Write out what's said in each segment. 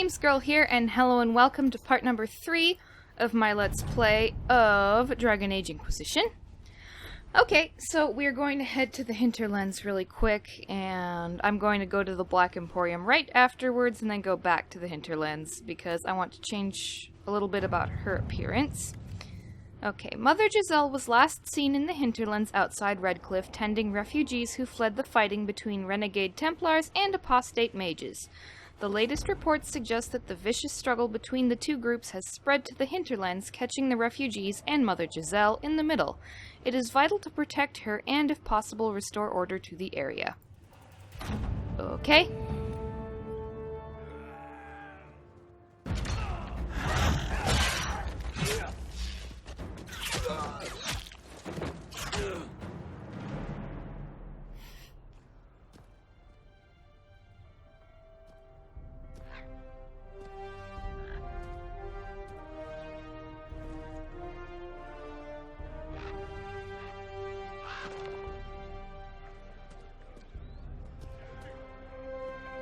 Games Girl here, and hello and welcome to part number 3 of my Let's Play of Dragon Age Inquisition. Okay, so we're going to head to the hinterlands really quick, and I'm going to go to the Black Emporium right afterwards and then go back to the hinterlands because I want to change a little bit about her appearance. Okay, Mother Giselle was last seen in the hinterlands outside Redcliffe tending refugees who fled the fighting between renegade Templars and apostate mages. The latest reports suggest that the vicious struggle between the two groups has spread to the hinterlands, catching the refugees and Mother Giselle in the middle. It is vital to protect her and, if possible, restore order to the area. Okay.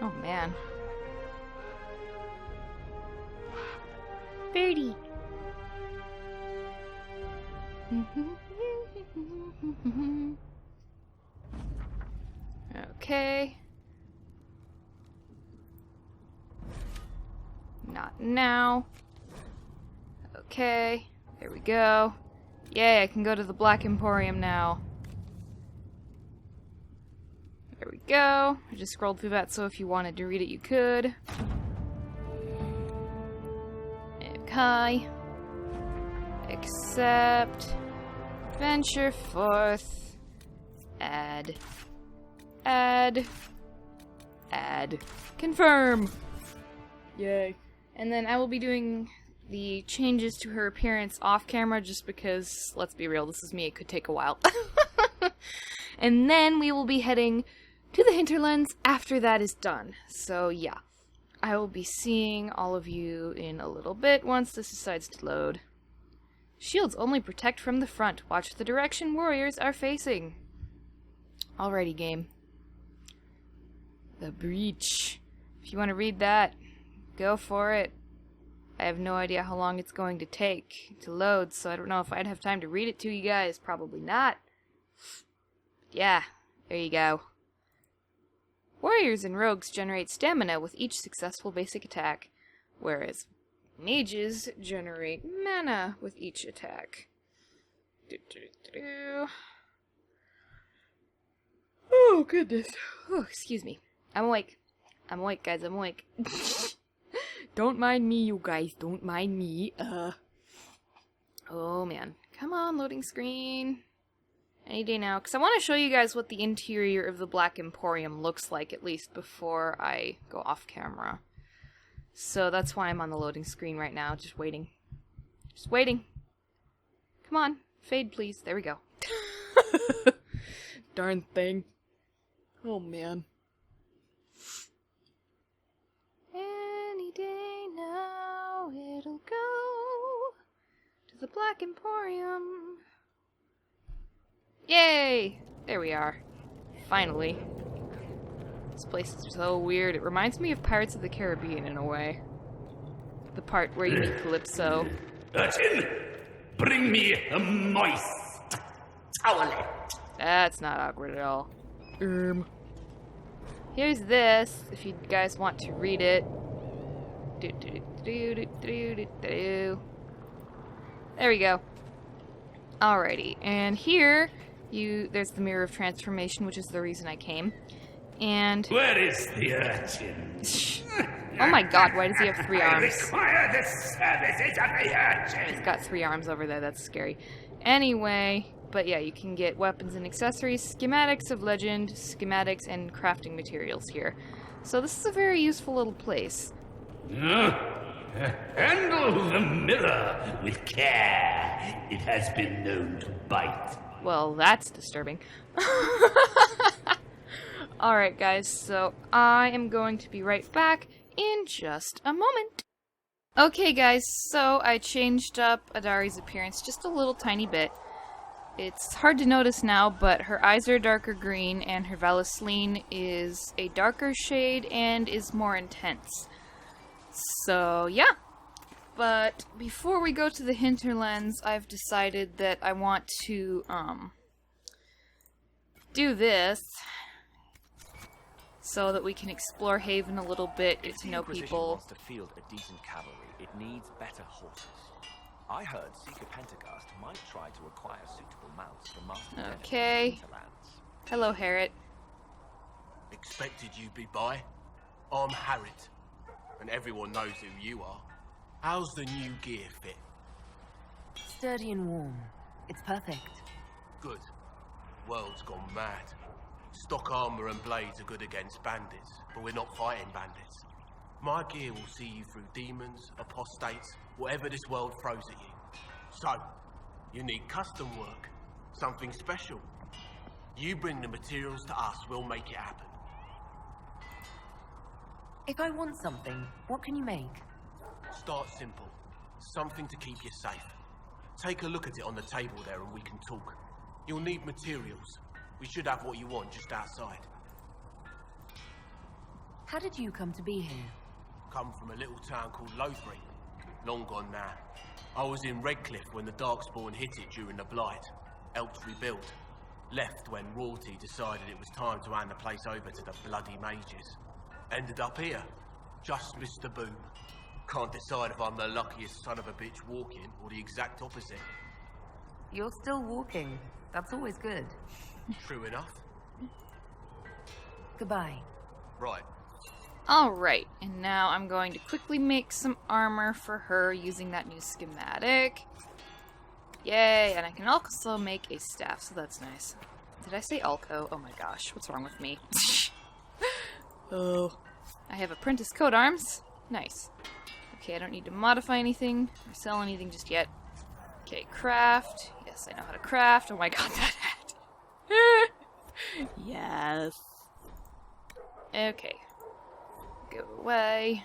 Oh man. Birdie. Okay. Not now. Okay. There we go. Yay, I can go to the Black Emporium now. There we go. I just scrolled through that, so if you wanted to read it, you could. Okay. Accept. Venture forth. Add. Add. Add. Confirm. Yay. And then I will be doing the changes to her appearance off camera just because, let's be real, this is me, it could take a while. And then we will be heading to the hinterlands after that is done. So yeah, I will be seeing all of you in a little bit once this decides to load. Shields only protect from the front. Watch the direction warriors are facing. Alrighty, game. The Breach. If you want to read that, go for it. I have no idea how long it's going to take to load, so I don't know if I'd have time to read it to you guys. Probably not. Yeah, there you go. Warriors and rogues generate stamina with each successful basic attack, whereas mages generate mana with each attack. Oh, goodness. Oh, excuse me. I'm awake. I'm awake, guys. I'm awake. Don't mind me, you guys. Don't mind me. Oh, man. Come on, loading screen. Any day now, because I want to show you guys what the interior of the Black Emporium looks like, at least before I go off camera. So that's why I'm on the loading screen right now, just waiting. Just waiting. Come on, fade please. There we go. Darn thing. Oh man. Any day now, it'll go to the Black Emporium. Yay! There we are. Finally. This place is so weird. It reminds me of Pirates of the Caribbean in a way. The part where you meet Calypso. Urchin, bring me a moist towelette. That's not awkward at all. Here's this, if you guys want to read it. There we go. Alrighty, and here there's the Mirror of Transformation, which is the reason I came. And where is the urchin? Oh my god, why does he have 3 arms? I require the services of the urchin. He's got 3 arms over there, that's scary. Anyway, but yeah, you can get weapons and accessories, schematics of legend, schematics, and crafting materials here. So this is a very useful little place. Handle the mirror with care. It has been known to bite. Well, that's disturbing. Alright guys, so I am going to be right back in just a moment. Okay guys, so I changed up Adari's appearance just a little tiny bit. It's hard to notice now, but her eyes are darker green and her Valisline is a darker shade and is more intense. So, yeah. But before we go to the hinterlands, I've decided that I want to, do this so that we can explore Haven a little bit, get to know people. Wants to field a decent cavalry, it needs better horses. I heard Seeker Pentagast might try to acquire suitable mounts for Master Okay. Hinterlands. Hello, Harriet. Expected you'd be by. I'm Harriet, and everyone knows who you are. How's the new gear fit? Sturdy and warm. It's perfect. Good. World's gone mad. Stock armor and blades are good against bandits, but we're not fighting bandits. My gear will see you through demons, apostates, whatever this world throws at you. So, you need custom work, something special. You bring the materials to us, we'll make it happen. If I want something, what can you make? Start simple. Something to keep you safe. Take a look at it on the table there and we can talk. You'll need materials. We should have what you want just outside. How did you come to be here? Come from a little town called Lothbury. Long gone now. I was in Redcliffe when the Darkspawn hit it during the Blight. Helped rebuild. Left when Royalty decided it was time to hand the place over to the bloody mages. Ended up here. Just missed the boom. Can't decide if I'm the luckiest son of a bitch walking or the exact opposite. You're still walking. That's always good. True enough. Goodbye. Right. Alright, and now I'm going to quickly make some armor for her using that new schematic. Yay, and I can also make a staff, so that's nice. Did I say Alco? Oh my gosh, what's wrong with me? Oh. I have apprentice coat arms. Nice. Okay, I don't need to modify anything or sell anything just yet. Okay, craft. Yes, I know how to craft. Oh my god, that hat. Yes. Okay. Go away.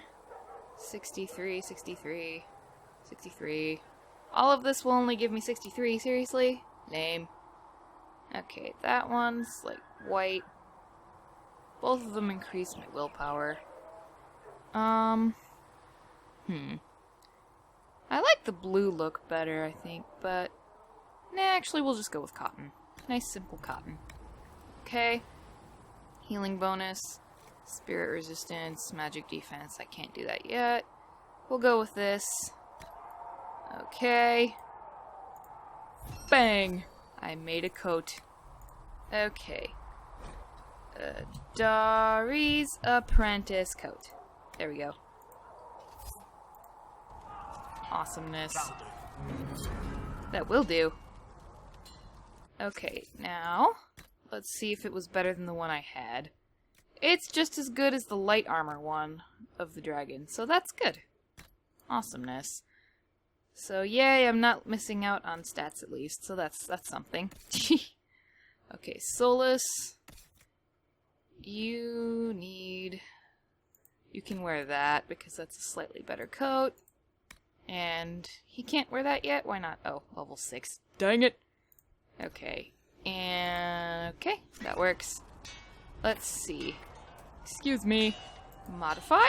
63, 63, 63. All of this will only give me 63, seriously? Lame. Okay, that one's like white. Both of them increase my willpower. I like the blue look better, I think, but nah, actually we'll just go with cotton. Nice simple cotton. Okay. Healing bonus, spirit resistance, magic defense. I can't do that yet. We'll go with this. Okay. Bang! I made a coat. Okay. Adari's apprentice coat. There we go. Awesomeness. That will do. Okay, now let's see if it was better than the one I had. It's just as good as the light armor one of the dragon, so that's good. Awesomeness. So yay, I'm not missing out on stats at least, so that's something. Okay, Solus. You can wear that because that's a slightly better coat. And he can't wear that yet? Why not? Oh, level 6. Dang it! Okay. And okay, that works. Let's see. Excuse me. Modify?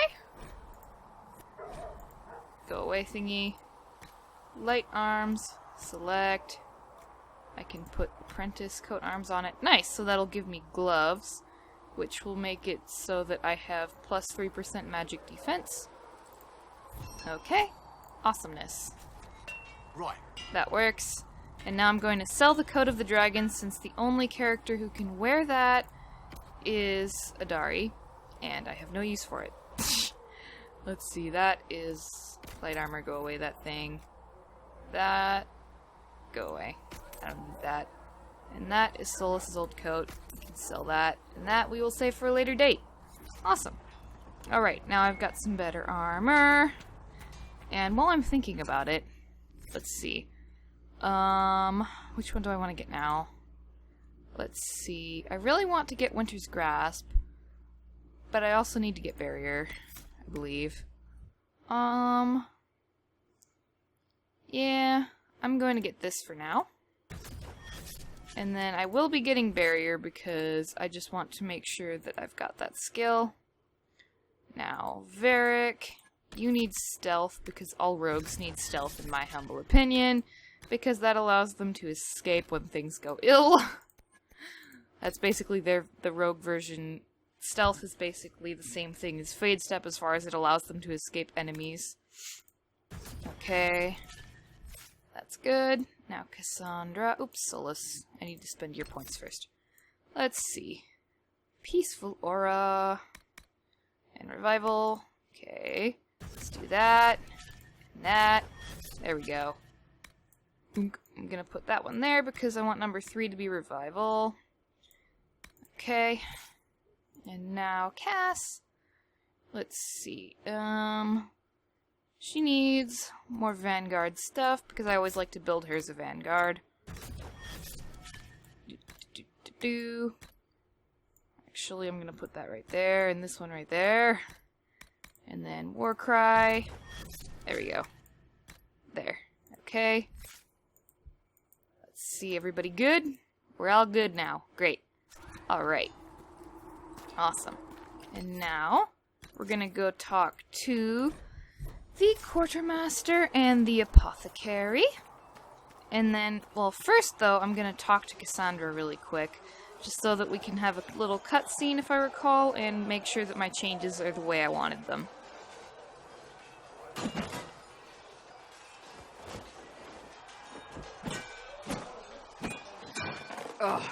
Go away thingy. Light arms. Select. I can put apprentice coat arms on it. Nice! So that'll give me gloves, which will make it so that I have plus 3% magic defense. Okay. Awesomeness. Right. That works. And now I'm going to sell the Coat of the Dragon since the only character who can wear that is Adari, and I have no use for it. Let's see, that is light armor, go away, that thing. That, go away. I don't need that. And that is Solus's old coat. We can sell that. And that we will save for a later date. Awesome. Alright, now I've got some better armor. And while I'm thinking about it, let's see. Which one do I want to get now? Let's see. I really want to get Winter's Grasp, but I also need to get Barrier, I believe. Yeah, I'm going to get this for now. And then I will be getting Barrier because I just want to make sure that I've got that skill. Now, Varric. you need stealth, because all rogues need stealth in my humble opinion, because that allows them to escape when things go ill. That's basically the rogue version. Stealth is basically the same thing as Fade Step as far as it allows them to escape enemies. Okay. That's good. Now Cassandra. Oops, Solus. I need to spend your points first. Let's see. Peaceful Aura. And Revival. Okay. Let's do that. And that. There we go. I'm gonna put that one there because I want number 3 to be Revival. Okay. And now Cass. Let's see. She needs more Vanguard stuff because I always like to build her as a Vanguard. Actually, I'm gonna put that right there and this one right there. And then Warcry. There we go. There. Okay. Let's see, everybody good? We're all good now. Great. Alright. Awesome. And now, we're gonna go talk to the Quartermaster and the Apothecary. And then, well, first though, I'm gonna talk to Cassandra really quick, just so that we can have a little cutscene, if I recall, and make sure that my changes are the way I wanted them. Ugh.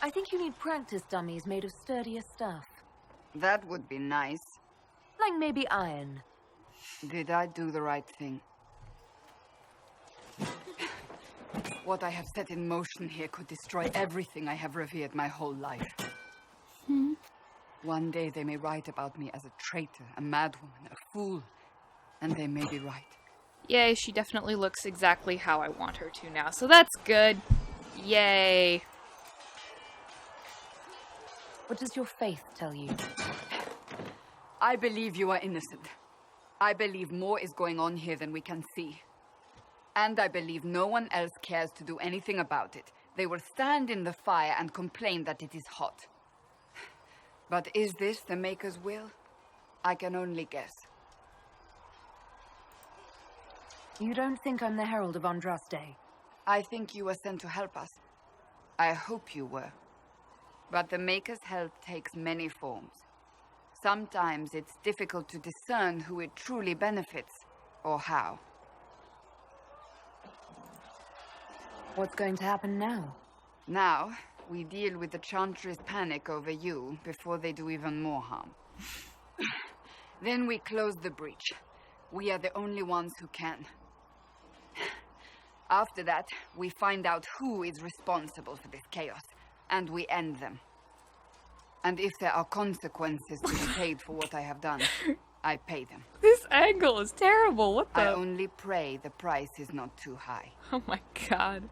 I think you need practice dummies made of sturdier stuff. That would be nice. Like maybe iron. Did I do the right thing? What I have set in motion here could destroy everything I have revered my whole life. One day they may write about me as a traitor, a madwoman, a fool, and they may be right. Yay, she definitely looks exactly how I want her to now, so that's good. Yay. What does your faith tell you? I believe you are innocent. I believe more is going on here than we can see. And I believe no one else cares to do anything about it. They will stand in the fire and complain that it is hot. But is this the Maker's will? I can only guess. You don't think I'm the Herald of Andraste? I think you were sent to help us. I hope you were. But the Maker's help takes many forms. Sometimes it's difficult to discern who it truly benefits, or how. What's going to happen now? Now, we deal with the Chantry's panic over you before they do even more harm. Then we close the breach. We are the only ones who can. After that, we find out who is responsible for this chaos, and we end them. And if there are consequences to be paid for what I have done, I pay them. This angle is terrible. What the? I only pray the price is not too high. Oh my god.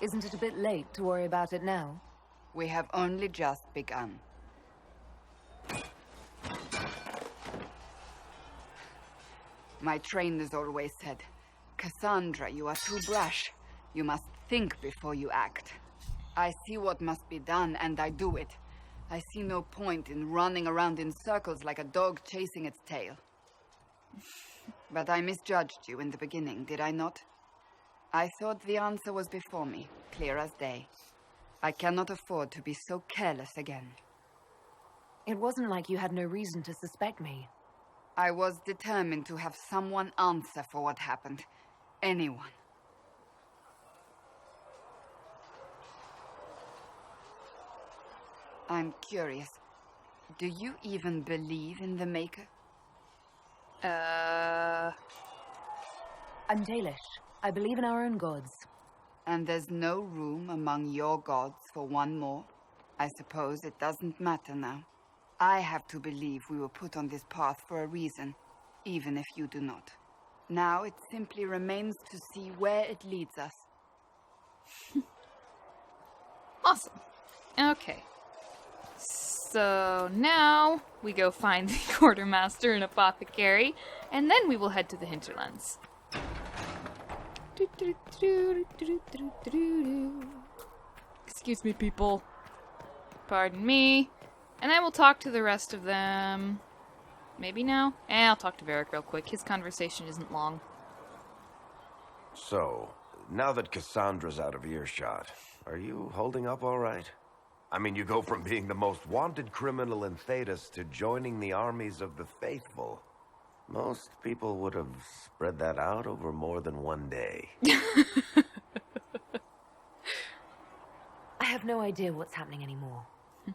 Isn't it a bit late to worry about it now? We have only just begun. My trainers always said, Cassandra, you are too brash. You must think before you act. I see what must be done, and I do it. I see no point in running around in circles like a dog chasing its tail. But I misjudged you in the beginning, did I not? I thought the answer was before me, clear as day. I cannot afford to be so careless again. It wasn't like you had no reason to suspect me. I was determined to have someone answer for what happened. Anyone. I'm curious. Do you even believe in the Maker? I'm Dalish. I believe in our own gods. And there's no room among your gods for one more? I suppose it doesn't matter now. I have to believe we were put on this path for a reason, even if you do not. Now it simply remains to see where it leads us. Awesome. Okay. So now we go find the Quartermaster and Apothecary, and then we will head to the hinterlands. Excuse me, people. Pardon me. And I will talk to the rest of them. Maybe now? I'll talk to Varric real quick. His conversation isn't long. So, now that Cassandra's out of earshot, are you holding up all right? I mean, you go from being the most wanted criminal in Thedas to joining the armies of the faithful. Most people would have spread that out over more than one day. I have no idea what's happening anymore.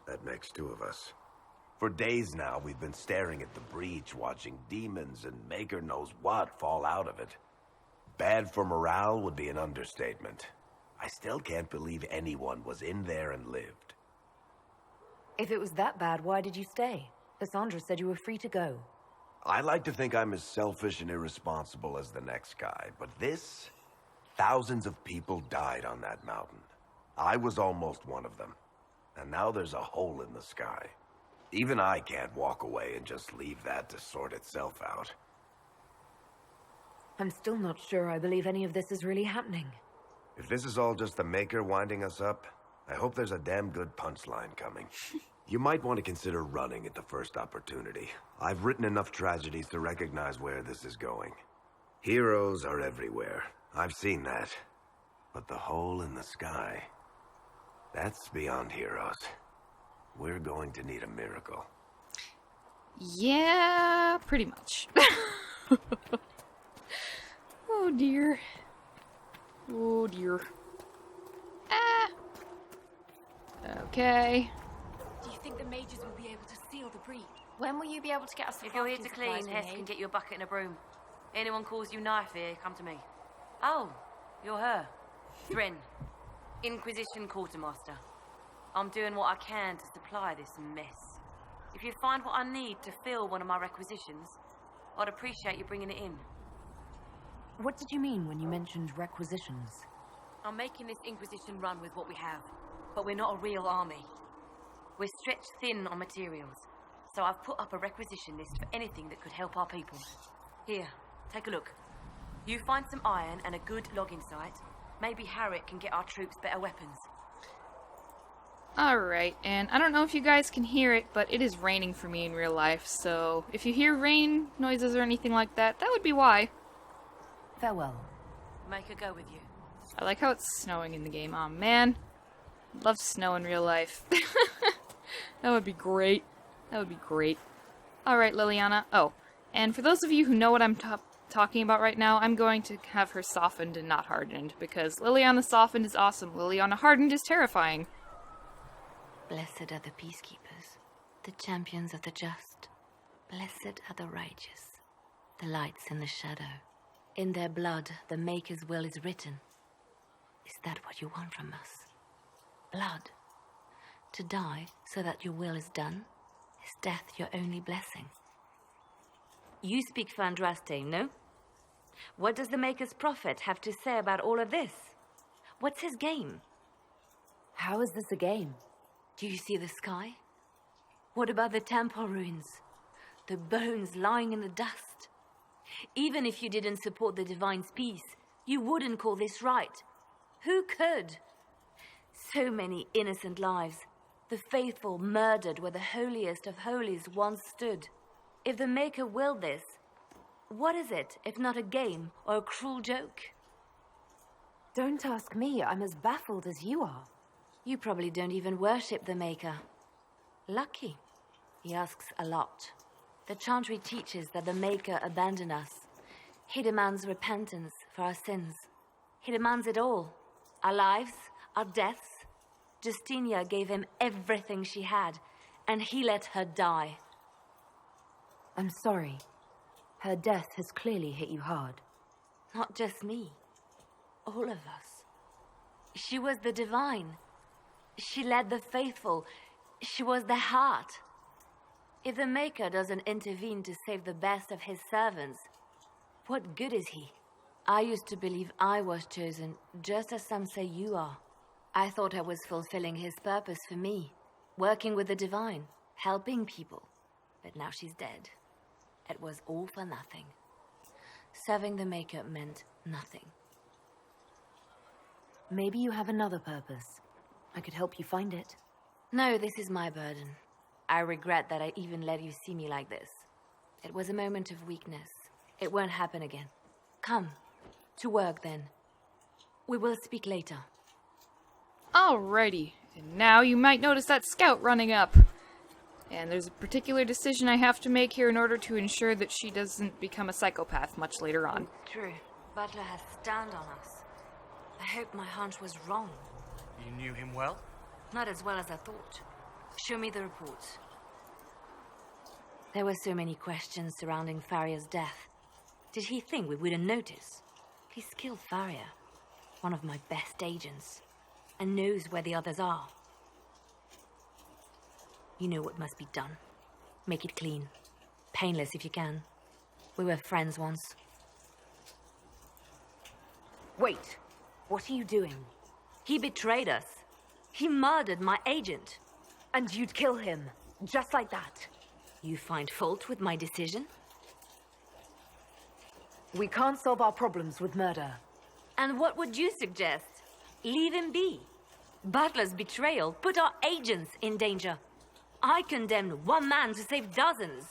That makes two of us. For days now, we've been staring at the breach, watching demons and Maker knows what fall out of it. Bad for morale would be an understatement. I still can't believe anyone was in there and lived. If it was that bad, why did you stay? Cassandra said you were free to go. I like to think I'm as selfish and irresponsible as the next guy, but this... Thousands of people died on that mountain. I was almost one of them. And now there's a hole in the sky. Even I can't walk away and just leave that to sort itself out. I'm still not sure I believe any of this is really happening. If this is all just the Maker winding us up, I hope there's a damn good punchline coming. You might want to consider running at the first opportunity. I've written enough tragedies to recognize where this is going. Heroes are everywhere. I've seen that. But the hole in the sky... that's beyond heroes. We're going to need a miracle. Yeah, pretty much. Oh dear. Oh dear. Okay. Do you think the mages will be able to seal the breach? When will you be able to get us the If you're here to crafting clean, supplies we Hess need? can get you a bucket and a broom. Anyone calls you knife here, come to me. Oh, you're her. Thrin, Inquisition Quartermaster. I'm doing what I can to supply this mess. If you find what I need to fill one of my requisitions, I'd appreciate you bringing it in. What did you mean when you mentioned requisitions? I'm making this Inquisition run with what we have, but we're not a real army. We're stretched thin on materials, so I've put up a requisition list for anything that could help our people. Here, take a look. You find some iron and a good logging site, maybe Harriet can get our troops better weapons. Alright, and I don't know if you guys can hear it, but it is raining for me in real life, so if you hear rain noises or anything like that, that would be why. Farewell. Make her go with you. I like how it's snowing in the game. Aw, man. Love snow in real life. That would be great. That would be great. Alright, Liliana. Oh, and for those of you who know what I'm talking about right now, I'm going to have her softened and not hardened, because Liliana softened is awesome, Liliana hardened is terrifying. Blessed are the peacekeepers, the champions of the just. Blessed are the righteous, the lights in the shadow. In their blood, the Maker's will is written. Is that what you want from us? Blood. To die so that your will is done? Is death your only blessing? You speak for Andraste, no? What does the Maker's prophet have to say about all of this? What's his game? How is this a game? Do you see the sky? What about the temple ruins? The bones lying in the dust? Even if you didn't support the Divine's peace, you wouldn't call this right. Who could? So many innocent lives. The faithful murdered where the holiest of holies once stood. If the Maker willed this, what is it if not a game or a cruel joke? Don't ask me. I'm as baffled as you are. You probably don't even worship the Maker. Lucky. He asks a lot. The Chantry teaches that the Maker abandoned us. He demands repentance for our sins. He demands it all. Our lives, our deaths. Justinia gave him everything she had, and he let her die. I'm sorry. Her death has clearly hit you hard. Not just me. All of us. She was the Divine. She led the faithful. She was their heart. If the Maker doesn't intervene to save the best of his servants, what good is he? I used to believe I was chosen, just as some say you are. I thought I was fulfilling his purpose for me, working with the Divine, helping people. But now she's dead. It was all for nothing. Serving the Maker meant nothing. Maybe you have another purpose. I could help you find it. No, this is my burden. I regret that I even let you see me like this. It was a moment of weakness. It won't happen again. Come, to work then. We will speak later. Alrighty, and now you might notice that scout running up. And there's a particular decision I have to make here in order to ensure that she doesn't become a psychopath much later on. True. Butler has stand on us. I hope my hunch was wrong. You knew him well? Not as well as I thought. Show me the reports. There were so many questions surrounding Farria's death. Did he think we wouldn't notice? He's killed Farria, one of my best agents, and knows where the others are. You know what must be done. Make it clean. Painless if you can. We were friends once. Wait. What are you doing? He betrayed us. He murdered my agent. And you'd kill him, just like that. You find fault with my decision? We can't solve our problems with murder. And what would you suggest? Leave him be. Butler's betrayal put our agents in danger. I condemned one man to save dozens.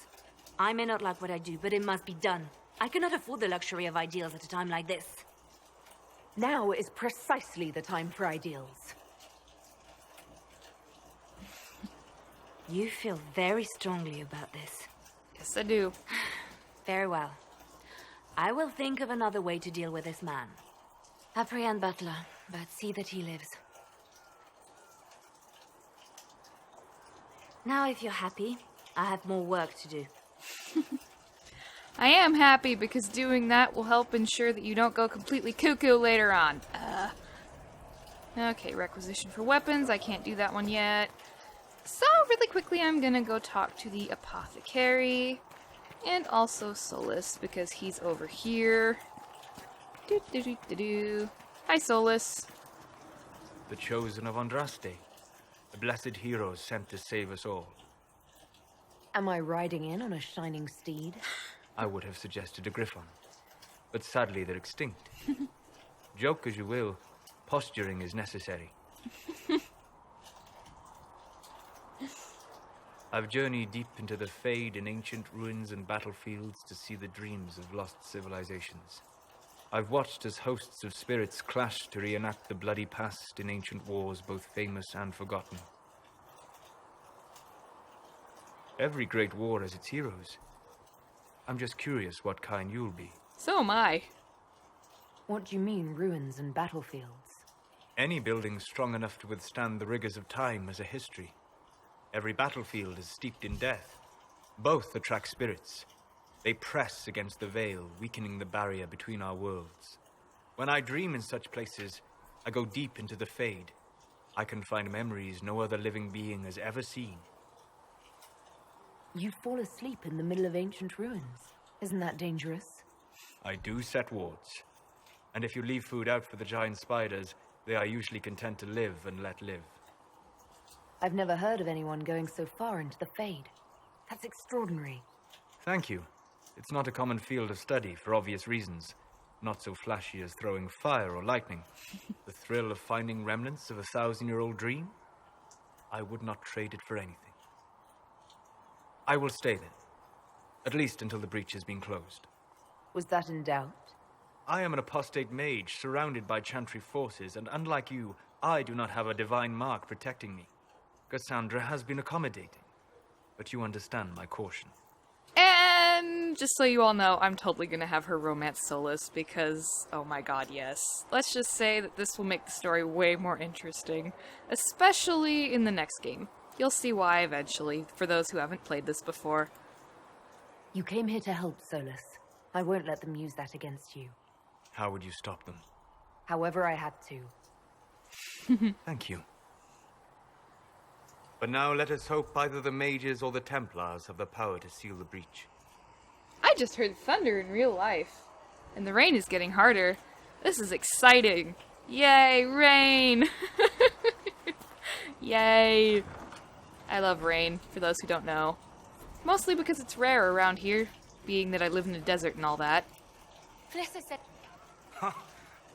I may not like what I do, but it must be done. I cannot afford the luxury of ideals at a time like this. Now is precisely the time for ideals. You feel very strongly about this. Yes, I do. Very well. I will think of another way to deal with this man. Apprehend Butler, but see that he lives. Now, if you're happy, I have more work to do. I am happy because doing that will help ensure that you don't go completely cuckoo later on. Okay, requisition for weapons. I can't do that one yet. So, really quickly, I'm gonna go talk to the apothecary. And also Solus, because he's over here. Hi, Solus. The chosen of Andraste. The blessed heroes sent to save us all. Am I riding in on a shining steed? I would have suggested a griffon, but sadly they're extinct. Joke as you will, posturing is necessary. I've journeyed deep into the Fade in ancient ruins and battlefields to see the dreams of lost civilizations. I've watched as hosts of spirits clash to reenact the bloody past in ancient wars, both famous and forgotten. Every great war has its heroes. I'm just curious what kind you'll be. So am I. What do you mean, ruins and battlefields? Any building strong enough to withstand the rigors of time has a history. Every battlefield is steeped in death. Both attract spirits. They press against the veil, weakening the barrier between our worlds. When I dream in such places, I go deep into the Fade. I can find memories no other living being has ever seen. You fall asleep in the middle of ancient ruins. Isn't that dangerous? I do set wards. And if you leave food out for the giant spiders, they are usually content to live and let live. I've never heard of anyone going so far into the Fade. That's extraordinary. Thank you. It's not a common field of study for obvious reasons. Not so flashy as throwing fire or lightning. The thrill of finding remnants of a 1,000-year-old dream? I would not trade it for anything. I will stay then. At least until the breach has been closed. Was that in doubt? I am an apostate mage surrounded by chantry forces, and unlike you, I do not have a divine mark protecting me. Cassandra has been accommodating, but you understand my caution. And just so you all know, I'm totally gonna have her romance Solus because, oh my god, yes. Let's just say that this will make the story way more interesting, especially in the next game. You'll see why eventually, for those who haven't played this before. You came here to help, Solus. I won't let them use that against you. How would you stop them? However I had to. Thank you. But now let us hope either the mages or the Templars have the power to seal the breach. I just heard thunder in real life. And the rain is getting harder. This is exciting. Yay, rain! Yay! I love rain, for those who don't know. Mostly because it's rare around here, being that I live in a desert and all that.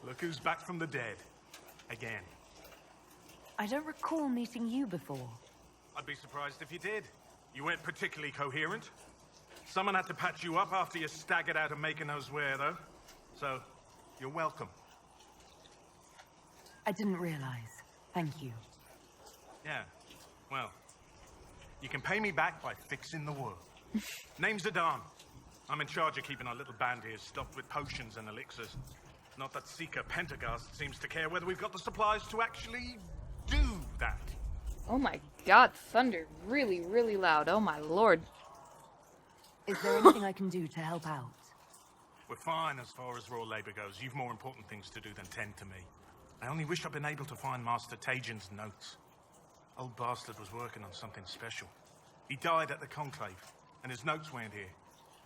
Look who's back from the dead. Again. I don't recall meeting you before. I'd be surprised if you did. You weren't particularly coherent. Someone had to patch you up after you staggered out of making knows where, though. So, you're welcome. I didn't realize. Thank you. Yeah, well, you can pay me back by fixing the world. Name's Adari. I'm in charge of keeping our little band here stocked with potions and elixirs. Not that Seeker Pentagast seems to care whether we've got the supplies to actually do that. Oh my god, thunder. Really, really loud. Oh my lord. Is there anything I can do to help out? We're fine as far as raw labor goes. You've more important things to do than tend to me. I only wish I'd been able to find Master Tajin's notes. Old bastard was working on something special. He died at the Conclave, and his notes weren't here.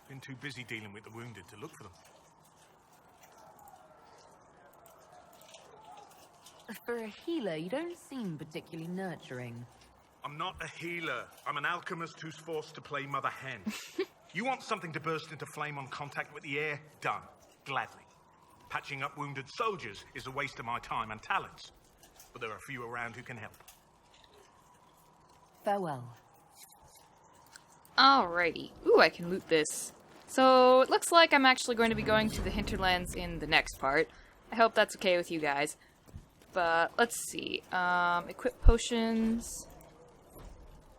Been too busy dealing with the wounded to look for them. For a healer, you don't seem particularly nurturing. I'm not a healer. I'm an alchemist who's forced to play Mother Hen. You want something to burst into flame on contact with the air? Done. Gladly. Patching up wounded soldiers is a waste of my time and talents. But there are a few around who can help. Farewell. Alrighty. Ooh, I can loot this. So, it looks like I'm actually going to be going to the hinterlands in the next part. I hope that's okay with you guys. But, let's see. Equip potions.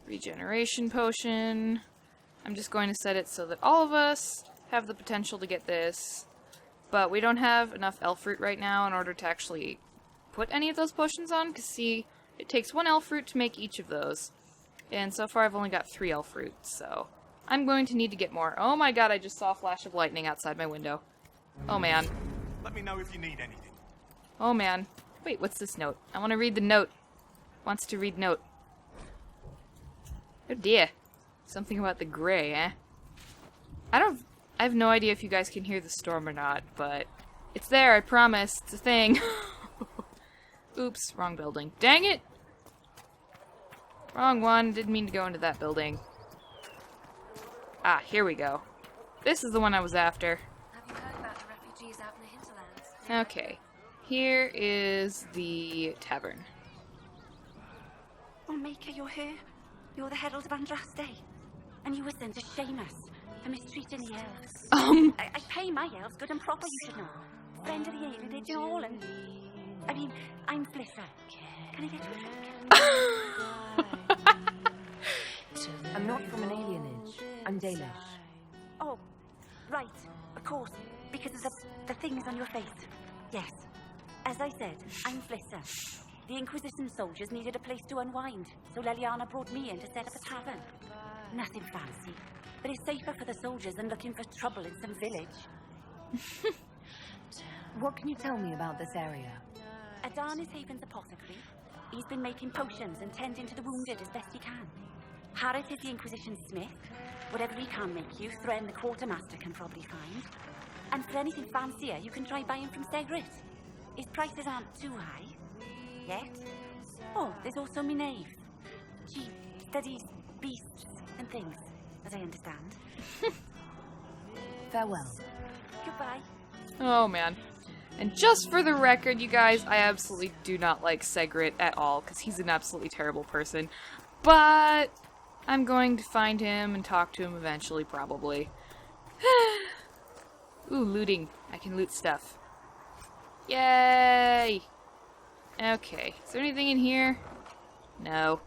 Regeneration potion. I'm just going to set it so that all of us have the potential to get this. But we don't have enough elf fruit right now in order to actually put any of those potions on. Because, see, it takes 1 elf fruit to make each of those. And so far I've only got 3 elf fruits, so I'm going to need to get more. Oh my god, I just saw a flash of lightning outside my window. Oh man. Let me know if you need anything. Oh man. Wait, what's this note? I want to read the note. Wants to read note. Oh dear. Something about the gray, eh? I have no idea if you guys can hear the storm or not, but it's there, I promise. It's a thing. Oops, wrong building. Dang it! Wrong one. Didn't mean to go into that building. Ah, here we go. This is the one I was after. Have you heard about the refugees out in the hinterlands? Okay. Here is the tavern. Oh, Maker, you're here? You're the Herald of Andraste. And you were sent to shame us for mistreating the elves. I pay my elves good and proper, you should know. Friend of the alienage and all, and... I mean, I'm Flisser. Can I get you a drink? I'm not from an alienage. I'm Dalish. Oh, right. Of course. Because of the things on your face. Yes. As I said, I'm Flisser. The Inquisition soldiers needed a place to unwind, so Leliana brought me in to set up a tavern. Nothing fancy, but it's safer for the soldiers than looking for trouble in some village. What can you tell me about this area? Adani's Haven's apothecary. He's been making potions and tending to the wounded as best he can. Harris is the Inquisition smith. Whatever he can make you, Thren the quartermaster can probably find. And for anything fancier, you can try buying from Segrit. His prices aren't too high. Yet. Oh, there's also Minave. She studies beasts and things, as I understand. Farewell. Goodbye. Oh man. And just for the record, you guys, I absolutely do not like Segrit at all, because he's an absolutely terrible person. But I'm going to find him and talk to him eventually, probably. Ooh, looting. I can loot stuff. Yay! Okay, is there anything in here? No.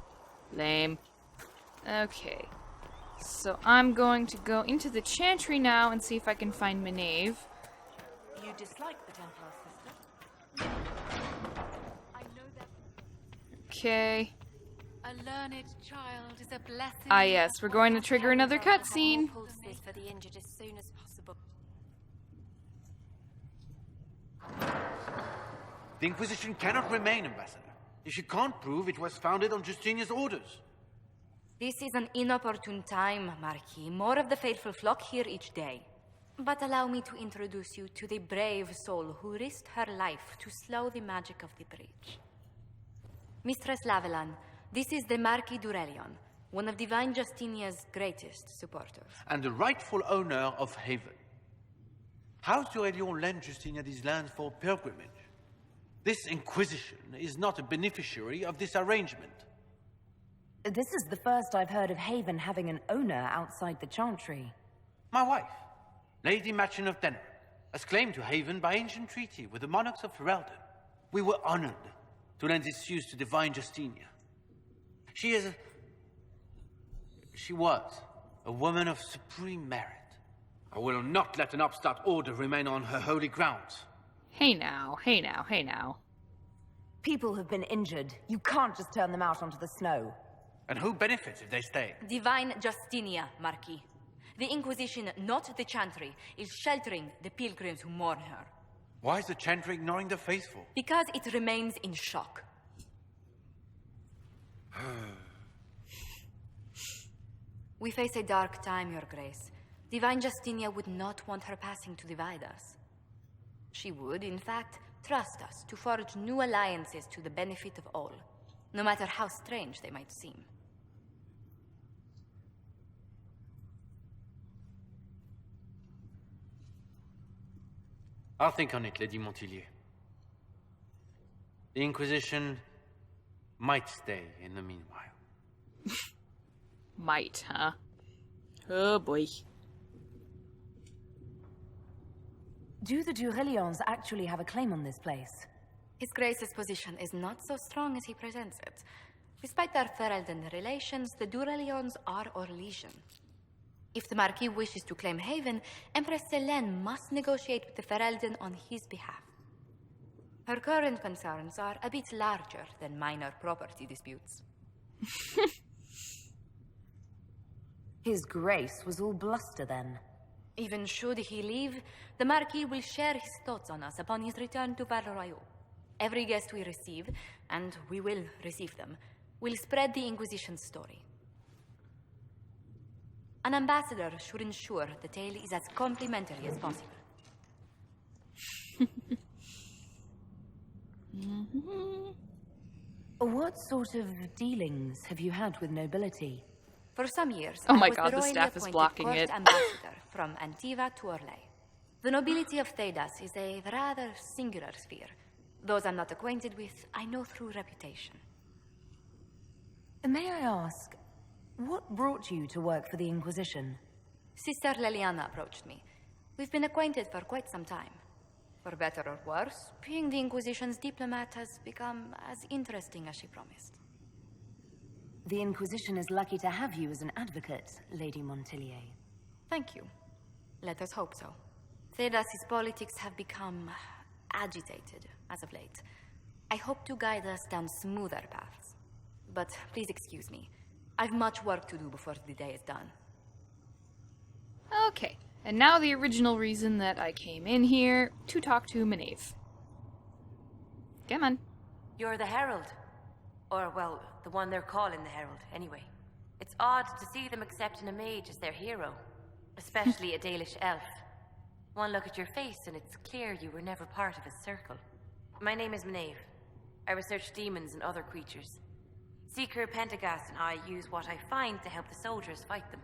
Lame. Okay. So I'm going to go into the chantry now and see if I can find Minave. You dislike the Templar system? I know that. Okay. A learned child is a blessing. Ah yes, we're going to trigger another cutscene. Pulses for the injured as soon as possible. The Inquisition cannot remain, Ambassador, if you can't prove it was founded on Justinian's orders. This is an inopportune time, Marquis. More of the faithful flock here each day. But allow me to introduce you to the brave soul who risked her life to slow the magic of the breach. Mistress Lavelan, this is the Marquis d'Aurelion, one of Divine Justinia's greatest supporters. And the rightful owner of Haven. How does Aurelion lend Justinia these lands for pilgrimage? This Inquisition is not a beneficiary of this arrangement. This is the first I've heard of Haven having an owner outside the Chantry. My wife, Lady Machin of Denner, has claimed to Haven by ancient treaty with the monarchs of Ferelden. We were honored to lend this use to Divine Justinia. She was a woman of supreme merit. I will not let an upstart order remain on her holy grounds. Hey now, hey now, hey now. People have been injured. You can't just turn them out onto the snow. And who benefits if they stay? Divine Justinia, Marquis. The Inquisition, not the Chantry, is sheltering the pilgrims who mourn her. Why is the Chantry ignoring the faithful? Because it remains in shock. We face a dark time, Your Grace. Divine Justinia would not want her passing to divide us. She would, in fact, trust us to forge new alliances to the benefit of all, no matter how strange they might seem. I'll think on it, Lady Montillier. The Inquisition might stay in the meanwhile. Might, huh? Oh boy. Do the Durelions actually have a claim on this place? His Grace's position is not so strong as he presents it. Despite their Ferelden relations, the Durelions are our legion. If the Marquis wishes to claim Haven, Empress Selene must negotiate with the Ferelden on his behalf. Her current concerns are a bit larger than minor property disputes. His Grace was all bluster then. Even should he leave, the Marquis will share his thoughts on us upon his return to Val Royeaux. Every guest we receive, and we will receive them, will spread the Inquisition's story. An ambassador should ensure the tale is as complimentary as possible. What sort of dealings have you had with nobility? For some years, oh my I was God, the the staff is blocking court it. ambassador from Antiva to Orlais. The nobility of Thedas is a rather singular sphere. Those I'm not acquainted with, I know through reputation. May I ask, what brought you to work for the Inquisition? Sister Leliana approached me. We've been acquainted for quite some time. For better or worse, being the Inquisition's diplomat has become as interesting as she promised. The Inquisition is lucky to have you as an advocate, Lady Montillier. Thank you. Let us hope so. Thedas's politics have become agitated as of late. I hope to guide us down smoother paths. But please excuse me. I've much work to do before the day is done. Okay, and now the original reason that I came in here, to talk to Maeve. Come on. You're the Herald. Or, well, the one they're calling the Herald, anyway. It's odd to see them accepting a mage as their hero. Especially a Dalish elf. One look at your face and it's clear you were never part of a circle. My name is Maeve. I research demons and other creatures. Seeker Pentagast and I use what I find to help the soldiers fight them.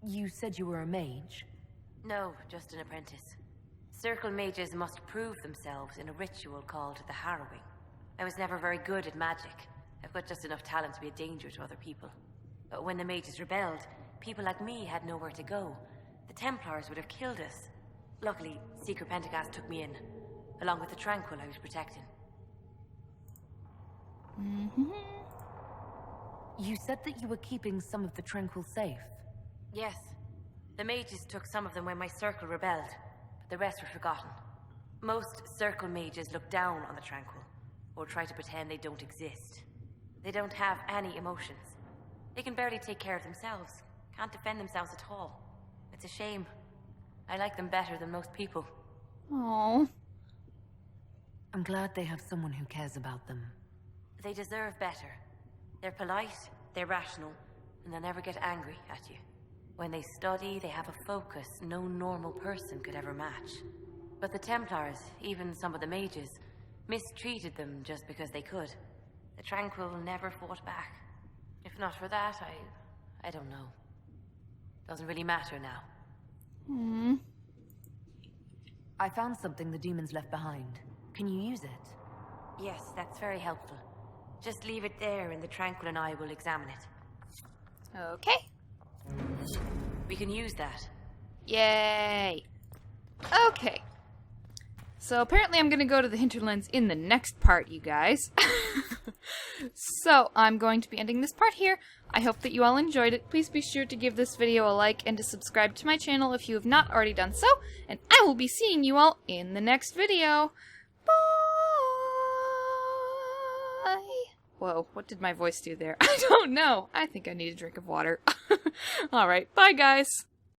You said you were a mage? No, just an apprentice. Circle mages must prove themselves in a ritual called the Harrowing. I was never very good at magic. I've got just enough talent to be a danger to other people. But when the mages rebelled, people like me had nowhere to go. The Templars would have killed us. Luckily, Seeker Pentagast took me in, along with the Tranquil I was protecting. You said that you were keeping some of the Tranquil safe. Yes. The mages took some of them when my circle rebelled, but the rest were forgotten. Most circle mages look down on the Tranquil, or try to pretend they don't exist. They don't have any emotions. They can barely take care of themselves, can't defend themselves at all. It's a shame. I like them better than most people. Aww. I'm glad they have someone who cares about them. They deserve better. They're polite, they're rational, and they'll never get angry at you. When they study, they have a focus no normal person could ever match. But the Templars, even some of the mages, mistreated them just because they could. The Tranquil never fought back. If not for that, I don't know. Doesn't really matter now. I found something the demons left behind. Can you use it? Yes, that's very helpful. Just leave it there and the Tranquil and I will examine it. Okay. We can use that. Yay! Okay. So apparently I'm going to go to the hinterlands in the next part, you guys. So I'm going to be ending this part here. I hope that you all enjoyed it. Please be sure to give this video a like and to subscribe to my channel if you have not already done so. And I will be seeing you all in the next video. Bye! Whoa, what did my voice do there? I don't know. I think I need a drink of water. Alright, bye guys!